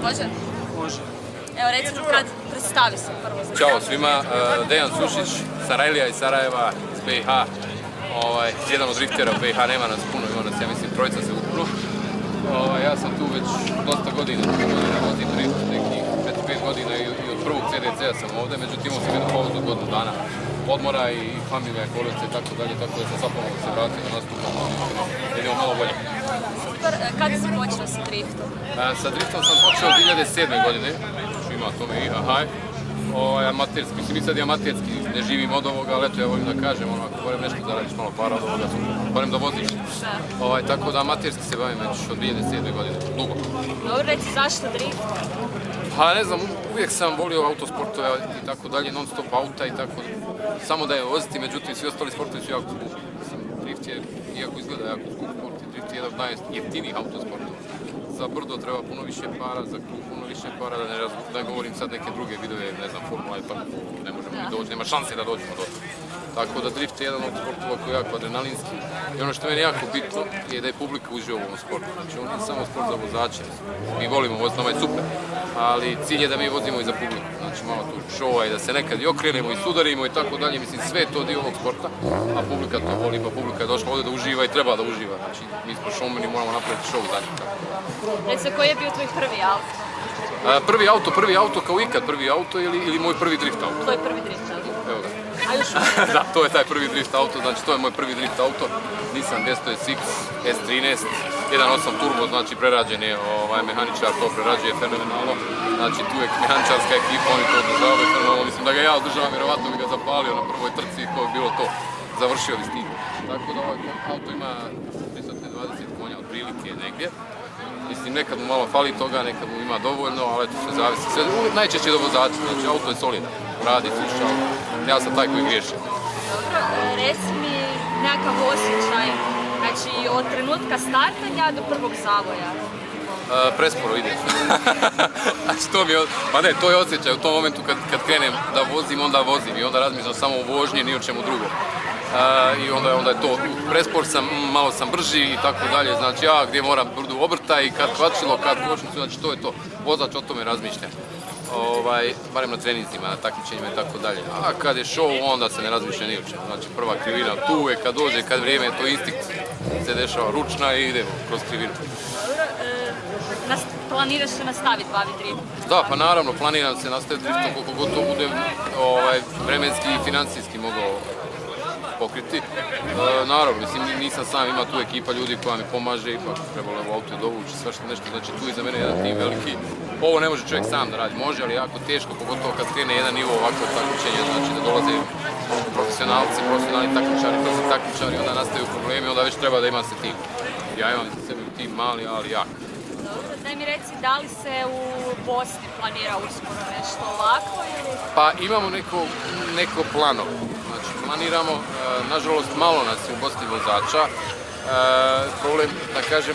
Može? Može. Evo recimo kad predstavi se prvo za Ćao svima, Dejan Sušić, Sarajlija iz Sarajeva, iz BiH. Jedan od driftera u BiH, nema nas puno, ima nas, ja mislim, trojica se ukupno. Ja sam tu već dosta godina vozim drift, nekih 4-5 godina i od prvog CDC-a sam ovdje, međutim imao sam jednu pauzu od godinu dana odmora i familija, kolice i tako dalje, tako da sam sad ponovno se vratio da nastupam, da idemo malo bolje. Super, kada si počeo sa driftom? Sa driftom sam počeo 2007. godine, znači ima tome i ahaj. Amaterski, mislim i sad je amaterski, ne živim od ovoga, ali eto ja volim da kažem, ako barem nešto zaradiš malo para od ovoga, barem da voziš. Tako da amaterski se bavim već od 2007. godine, dugo. Dobro, reci zašto drift? Pa ne znam, uvijek sam volio autosportove i tako dalje, non stop auta i tako, samo da je voziti, međutim svi ostali sportovi su jako skupi. Drift je, iako izgleda jako skup sport, drift je jedan od najjeftinijih autosportova. Za brdo treba puno više para, za krug puno više para, da ne govorim sad neke druge vidove, ne znam, Formula i tako, ne možemo ni doći, nema šanse da dođemo do toga. Tako da drift je jedan od sportova koji je jako adrenalinski i ono što je meni jako bitno je da je publika uživa u ovom sportu. Znači on nije samo sport za vozače, mi volimo voziti, nama je super, ali cilj je da mi vozimo i za publiku. Znači malo tu šova i da se nekad i okrenemo i sudarimo i tako dalje, mislim sve je to dio ovog sporta, a publika to voli, pa publika je došla ovdje da uživa i treba da uživa. Znači mi smo showmeni, moramo napraviti show za njih. Recimo, koji je bio tvoj prvi auto? Prvi auto kao ikad, prvi auto ili moj prvi drift auto? To je prvi drift auto. Evo ga. A još uvijek? Da, to je taj prvi drift auto, znači to je moj prvi drift auto. Nissan 200SX S13, 1.8 turbo, znači prerađen je, mehaničar to prerađuje fenomenalno. Znači tu je mehaničarska ekipa, oni to održavaju fenomenalno, mislim da ga ja održavam, vjerovatno bi ga zapalio na prvoj trci i to je bilo to. Završio bi s tim. Tako da ovaj auto ima 320 konja otprilike negdje. Mislim, nekad mu malo fali toga, nekad mu ima dovoljno, ali eto sve zavisi. Uvijek najčešće do vozača, znači auto je solidan, radi, sluša, ja sam taj koji griješi. Dobro, reci mi nekakav osjećaj, znači od trenutka startanja do prvog zavoja. Presporo ide. Znači to mi je, pa ne, to je osjećaj u tom momentu kad krenem da vozim, onda vozim i onda razmišljam samo o vožnji, ni o čemu drugom. I onda je to, prespor sam, malo sam brži i tako dalje, znači ja gdje moram brdu obrta i kad kvačilo, kad kočnicu, znači to je to, vozač o tome razmišlja. Barem na treninzima, na takmičenjima i tako dalje. A kad je show, onda se ne razmišlja ni o čemu, znači prva krivina tu je, kad dođe, kad vrijeme je to instinkt, se dešava ručna i idemo kroz krivinu. Dobro, planiraš se nastaviti baviti driftom? Da, pa naravno, planiram se nastaviti driftom koliko god to bude vremenski i financijski mogao pokriti. Naravno, mislim, nisam sam, ima tu ekipa ljudi koja mi pomaže, ipak trebalo u auto dovući, svašta nešto, znači tu je za mene jedan tim veliki. Ovo ne može čovjek sam da radi, može, ali jako teško, pogotovo kad krene jedan nivo ovakvo takmičenje, znači da dolaze profesionalci, profesionalni takmičari, onda nastaju problemi, onda već treba da ima se tim. Ja imam za sebe tim mali, ali jak. Dobro, daj mi reci, da li se u Bosni planira uskoro nešto ovako ili? Pa imamo neko plano. Znači, planiramo, nažalost malo nas je u Bosni vozača.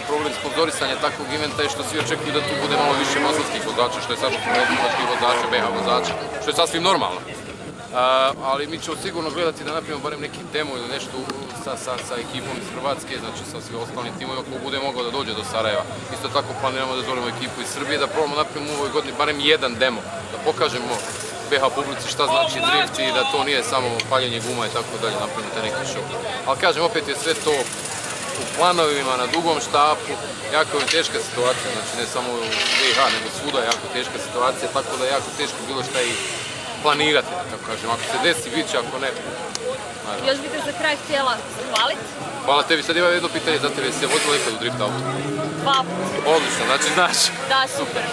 Problem sponzorisanja takvog eventa je što svi očekuju da tu bude malo više masalskih vozača, što je sad hrvatskih vozača, BH vozača, što je sasvim normalno. Ali mi ćemo sigurno gledati da napravimo barem neki demo ili nešto sa ekipom iz Hrvatske, znači sa svim ostalim timovima ko bude mogao da dođe do Sarajeva. Isto tako planiramo da zovemo ekipu iz Srbije, da probamo napravimo u ovoj godini barem jedan demo, da pokažemo BH publici šta znači drift i da to nije samo paljenje guma i tako dalje, napravimo te neki show. Ali kažem, opet je sve to u planovima, na dugom štapu, jako je teška situacija, znači ne samo u BiH, nego svuda je jako teška situacija, tako da je jako teško bilo šta i planirati, tako kažem, ako se desi, bit će, ako ne. Još bih te za kraj htjela zahvaliti. Hvala tebi, sad imam jedno pitanje za tebe, jesi se vozila ikad u drift auto? 2 puta. Odlično, znači znaš. Da, super.